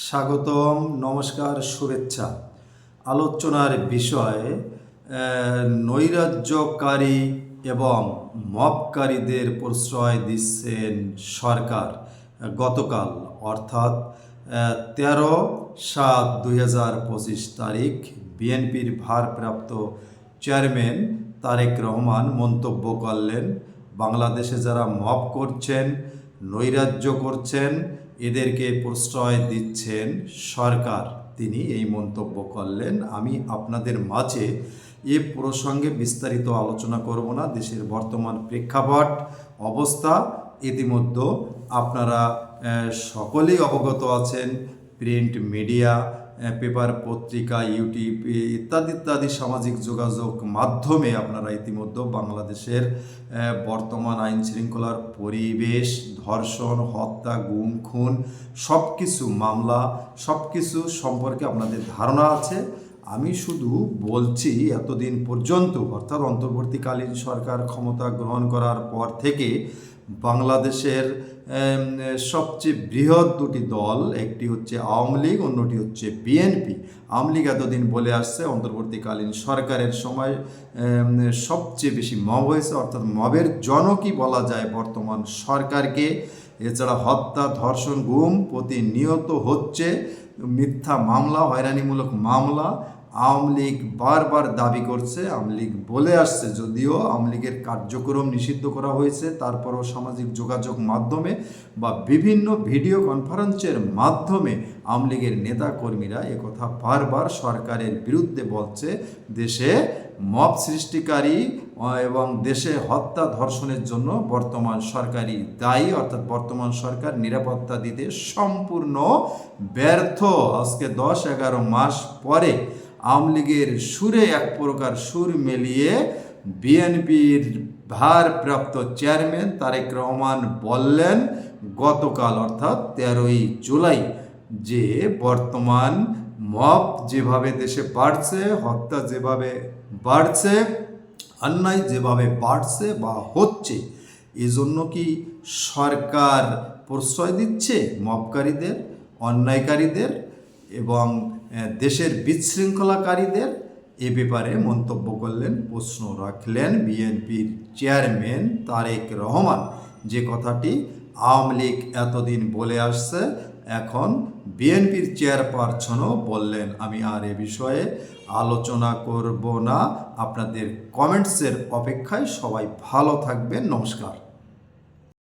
স্বাগতম, নমস্কার, শুভেচ্ছা। আলোচনার বিষয় নৈরাজ্যকারী এবং মবকারীদের প্রশ্রয় দিচ্ছেন সরকার। গতকাল অর্থাৎ 13/7/2025 তারিখ বিএনপির ভারপ্রাপ্ত চেয়ারম্যান তারেক রহমান মন্তব্য করলেন, বাংলাদেশে যারা মব করছেন, নৈরাজ্য করছেন, এদেরকে প্রশ্রয় দিচ্ছেন সরকার। তিনি এই মন্তব্য করলেন। আমি আপনাদের মাঝে এ প্রসঙ্গে বিস্তারিত আলোচনা করব না। দেশের বর্তমান প্রেক্ষাপট অবস্থা ইতিমধ্যে আপনারা সকলেই অবগত আছেন। প্রিন্ট মিডিয়া, পেপার, পত্রিকা, ইউটিউব ইত্যাদি ইত্যাদি সামাজিক যোগাযোগ মাধ্যমে আপনারা ইতিমধ্যে বাংলাদেশের বর্তমান আইন শৃঙ্খলার পরিবেশ, ধর্ষণ, হত্যা, গুম, খুন, সব কিছু মামলা, সব কিছু সম্পর্কে আপনাদের ধারণা আছে। আমি শুধু বলছি, এতদিন পর্যন্ত অর্থাৎ অন্তর্বর্তীকালীন সরকার ক্ষমতা গ্রহণ করার পর থেকে বাংলাদেশের সবচেয়ে বৃহৎ দুটি দল, একটি হচ্ছে আওয়ামী লীগ, অন্যটি হচ্ছে বিএনপি। আওয়ামী লীগ এতদিন বলে আসছে অন্তর্বর্তীকালীন সরকারের সময় সবচেয়ে বেশি মব হয়েছে, অর্থাৎ মবের জনকই বলা যায় বর্তমান সরকারকে। এছাড়া হত্যা, ধর্ষণ, গুম প্রতিনিয়ত হচ্ছে, মিথ্যা মামলা, হয়রানিমূলক মামলা। আওয়ামী লীগ বারবার দাবি করছে, আওয়ামী লীগ বলে আসছে, যদিও আওয়ামী লীগের কার্যক্রম নিষিদ্ধ করা হয়েছে, তারপরও সামাজিক যোগাযোগ মাধ্যমে বা বিভিন্ন ভিডিও কনফারেন্সের মাধ্যমে আওয়ামী লীগের নেতাকর্মীরা একথা বারবার সরকারের বিরুদ্ধে বলছে। দেশে মব সৃষ্টিকারী এবং দেশে হত্যা, ধর্ষণের জন্য বর্তমান সরকারই দায়ী, অর্থাৎ বর্তমান সরকার নিরাপত্তা দিতে সম্পূর্ণ ব্যর্থ। আজকে 10-11 মাস পরে আওয়ামী লীগের সুরে এক প্রকার সুর মিলিয়ে বিএনপির ভারপ্রাপ্ত চেয়ারম্যান তারেক রহমান বললেন গতকাল অর্থাৎ 13ই জুলাই যে বর্তমান মব যেভাবে দেশে বাড়ছে, হত্যা যেভাবে বাড়ছে, অন্যায় যেভাবে বাড়ছে বা হচ্ছে, এজন্য কি সরকার প্রশ্রয় দিচ্ছে মবকারীদের, অন্যায়কারীদের এবং দেশের বিশৃঙ্খলাকারীদের? এ ব্যাপারে মন্তব্য করলেন, প্রশ্ন রাখলেন বিএনপির চেয়ারম্যান তারেক রহমান। যে কথাটি আওয়ামী লীগ এতদিন বলে আসছে, এখন বিএনপির চেয়ারপারসনও বললেন। আমি আর এ বিষয়ে আলোচনা করব না। আপনাদের কমেন্টসের অপেক্ষায়। সবাই ভালো থাকবেন। নমস্কার।